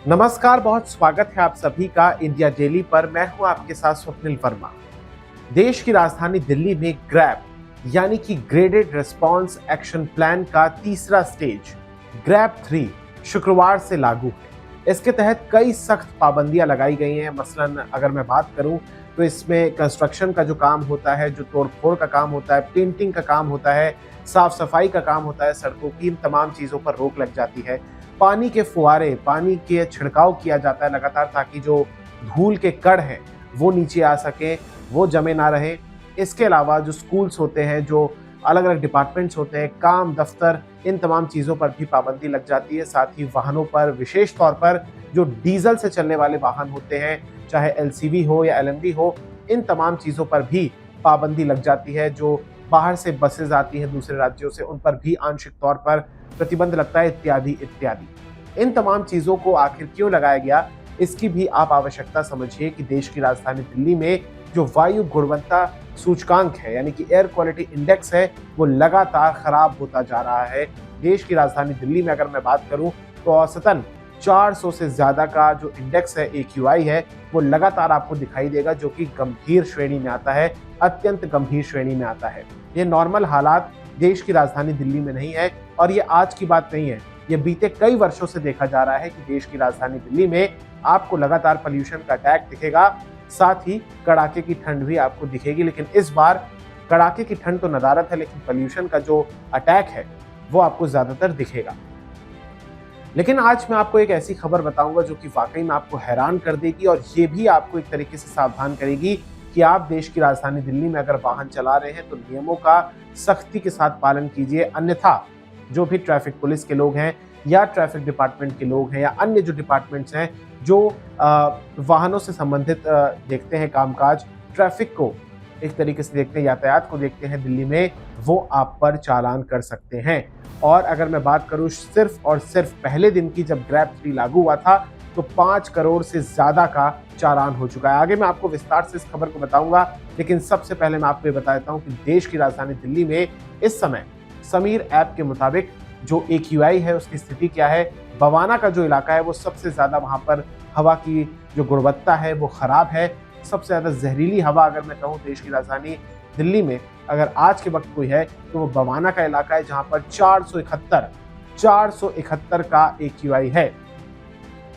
नमस्कार, बहुत स्वागत है आप सभी का इंडिया डेली पर। मैं हूं आपके साथ स्वप्निल वर्मा। देश की राजधानी दिल्ली में ग्रैब यानी कि ग्रेडेड रिस्पांस एक्शन प्लान का तीसरा स्टेज ग्रैब 3 शुक्रवार से लागू है। इसके तहत कई सख्त पाबंदियां लगाई गई हैं। मसलन अगर मैं बात करूं तो इसमें कंस्ट्रक्शन का जो काम होता है, जो तोड़फोड़ का काम होता है, पेंटिंग का काम होता है, साफ सफाई का काम होता है, सड़कों की, इन तमाम चीजों पर रोक लग जाती है। पानी के फुहारे, पानी के छिड़काव किया जाता है लगातार, ताकि जो धूल के कण हैं वो नीचे आ सके, वो जमे ना रहे। इसके अलावा जो स्कूल्स होते हैं, जो अलग अलग डिपार्टमेंट्स होते हैं, काम, दफ्तर, इन तमाम चीज़ों पर भी पाबंदी लग जाती है। साथ ही वाहनों पर, विशेष तौर पर जो डीजल से चलने वाले वाहन होते हैं, चाहे एलसीवी हो या एलएमवी हो, इन तमाम चीज़ों पर भी पाबंदी लग जाती है। जो बाहर से बसेज आती हैं दूसरे राज्यों से, उन पर भी आंशिक तौर पर प्रतिबंध लगता है, इत्यादि इत्यादि। इन तमाम चीज़ों को आखिर क्यों लगाया गया, इसकी भी आप आवश्यकता समझिए कि देश की राजधानी दिल्ली में जो वायु गुणवत्ता सूचकांक है, यानी कि एयर क्वालिटी इंडेक्स है, वो लगातार खराब होता जा रहा है। देश की राजधानी दिल्ली में अगर मैं बात करूं तो औसतन 400 से ज्यादा का जो इंडेक्स है, AQI है, वो लगातार आपको दिखाई देगा, जो कि गंभीर श्रेणी में आता है, अत्यंत गंभीर श्रेणी में आता है। ये नॉर्मल हालात देश की राजधानी दिल्ली में नहीं है, और ये आज की बात नहीं है। ये बीते कई वर्षों से देखा जा रहा है कि देश की राजधानी दिल्ली में आपको लगातार पोल्यूशन का अटैक दिखेगा, साथ ही कड़ाके की ठंड भी आपको दिखेगी। लेकिन इस बार कड़ाके की ठंड तो नदारद है, लेकिन पोल्यूशन का जो अटैक है वो आपको ज्यादातर दिखेगा। लेकिन आज मैं आपको एक ऐसी खबर बताऊंगा जो कि वाकई में आपको हैरान कर देगी, और ये भी आपको एक तरीके से सावधान करेगी कि आप देश की राजधानी दिल्ली में अगर वाहन चला रहे हैं तो नियमों का सख्ती के साथ पालन कीजिए। अन्यथा जो भी ट्रैफिक पुलिस के लोग हैं, या ट्रैफिक डिपार्टमेंट के लोग हैं, या अन्य जो डिपार्टमेंट्स हैं जो वाहनों से संबंधित देखते हैं कामकाज, ट्रैफिक को एक तरीके से देखते हैं, यातायात को देखते हैं दिल्ली में, वो आप पर चालान कर सकते हैं। और अगर मैं बात करूं सिर्फ और सिर्फ पहले दिन की, जब ग्रैब 3 लागू हुआ था, तो 5 करोड़ से ज्यादा का चालान हो चुका है। आगे मैं आपको विस्तार से इस खबर को बताऊंगा, लेकिन सबसे पहले मैं आपको ये बता देता हूं कि देश की राजधानी दिल्ली में इस समय समीर ऐप के मुताबिक जो AQI है उसकी स्थिति क्या है। बवाना का जो इलाका है वो सबसे ज्यादा, वहां पर हवा की जो गुणवत्ता है वो खराब है। सबसे ज्यादा जहरीली हवा अगर मैं कहूँ देश की राजधानी दिल्ली में अगर आज के वक्त कोई है तो वो बवाना का इलाका है, जहां पर 471 का AQI है।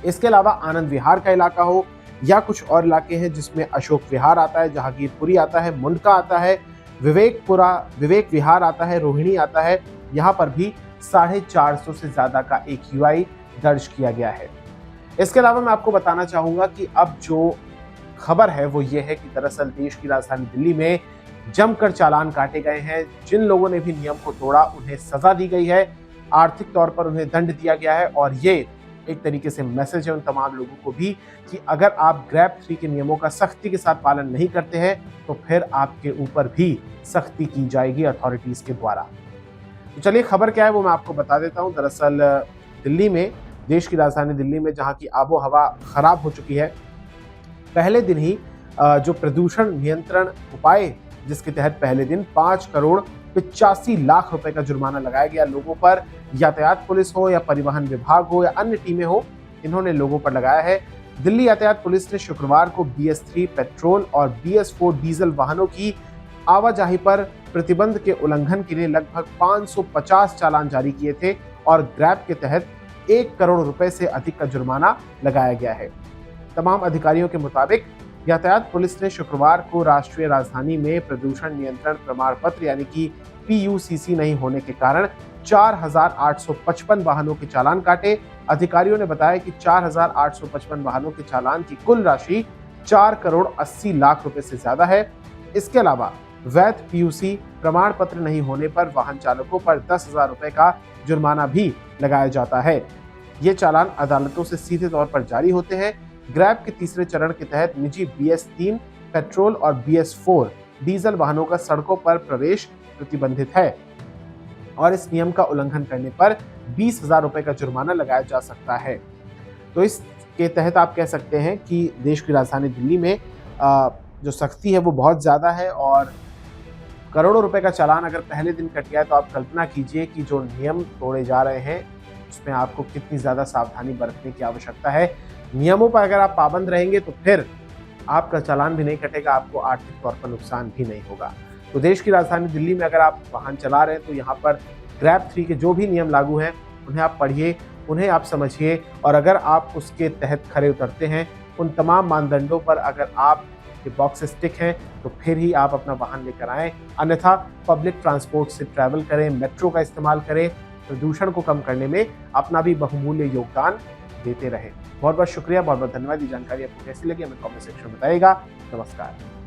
इसके अलावा आनंद विहार का इलाका हो, या कुछ और इलाके हैं जिसमें अशोक विहार आता है, जहांगीरपुरी आता है, मुंडका आता है, विवेक विहार आता है, रोहिणी आता है, यहाँ पर भी 450 से ज्यादा का AQI दर्ज किया गया है। इसके अलावा मैं आपको बताना चाहूंगा कि अब जो खबर है वो ये है कि दरअसल देश की राजधानी दिल्ली में जमकर चालान काटे गए हैं। जिन लोगों ने भी नियम को तोड़ा उन्हें सजा दी गई है, आर्थिक तौर पर उन्हें दंड दिया गया है। और ये एक तरीके से मैसेज है उन तमाम लोगों को भी कि अगर आप ग्रैब 3 के नियमों का सख्ती के साथ पालन नहीं करते हैं तो फिर आपके ऊपर भी सख्ती की जाएगी अथॉरिटीज के द्वारा। तो चलिए खबर क्या है वो मैं आपको बता देता हूं। दरअसल दिल्ली में, देश की राजधानी दिल्ली में, जहां की आबो हवा खराब हो चुकी है, पहले दिन ही जो प्रदूषण नियंत्रण उपाय, जिसके तहत पहले दिन 5 करोड़ 85 लाख रुपए का जुर्माना लगाया गया लोगों पर। यातायात पुलिस हो या परिवहन विभाग हो या अन्य टीमें हो, इन्होंने लोगों पर लगाया है। दिल्ली यातायात पुलिस ने शुक्रवार को BS3 पेट्रोल और BS4 डीजल वाहनों की आवाजाही पर प्रतिबंध के उल्लंघन के लिए लगभग 550 चालान जारी किए थे, और ग्रैब के तहत 1 करोड़ रुपए से अधिक का जुर्माना लगाया गया है। तमाम अधिकारियों के मुताबिक यातायात पुलिस ने शुक्रवार को राष्ट्रीय राजधानी में प्रदूषण नियंत्रण प्रमाण पत्र यानी कि PUCC नहीं होने के कारण 4,855 वाहनों के चालान काटे। अधिकारियों ने बताया कि 4,855 वाहनों के चालान की कुल राशि 4 करोड़ 80 लाख रुपए से ज्यादा है। इसके अलावा वैध PUC प्रमाण पत्र नहीं होने पर वाहन चालकों पर 10,000 रुपए का जुर्माना भी लगाया जाता है। ये चालान अदालतों से सीधे तौर पर जारी होते हैं। ग्रैब के तीसरे चरण के तहत निजी BS3 पेट्रोल और BS4 डीजल वाहनों का सड़कों पर प्रवेश प्रतिबंधित है, और इस नियम का उल्लंघन करने पर 20,000 रुपए का जुर्माना लगाया जा सकता है। तो इसके तहत आप कह सकते हैं कि देश की राजधानी दिल्ली में जो सख्ती है वो बहुत ज़्यादा है, और करोड़ों रुपए का चालान अगर पहले दिन कट गया है तो आप कल्पना कीजिए कि जो नियम तोड़े जा रहे हैं, उसमें आपको कितनी ज़्यादा सावधानी बरतने की आवश्यकता है। नियमों पर अगर आप पाबंद रहेंगे तो फिर आपका चालान भी नहीं कटेगा, आपको आर्थिक तौर पर नुकसान भी नहीं होगा। तो देश की राजधानी दिल्ली में अगर आप वाहन चला रहे हैं तो यहाँ पर ग्रैब 3 के जो भी नियम लागू हैं उन्हें आप पढ़िए, उन्हें आप समझिए, और अगर आप उसके तहत खरे उतरते हैं, उन तमाम मानदंडों पर अगर आप के बॉक्सेस टिक हैं तो फिर ही आप अपना वाहन लेकर आएँ। अन्यथा पब्लिक ट्रांसपोर्ट से ट्रैवल करें, मेट्रो का इस्तेमाल करें, प्रदूषण को कम करने में अपना भी बहुमूल्य योगदान देते रहें। बहुत बहुत शुक्रिया, बहुत बहुत धन्यवाद। ये जानकारी आपको कैसी लगी हमें कमेंट सेक्शन में बताइएगा। नमस्कार।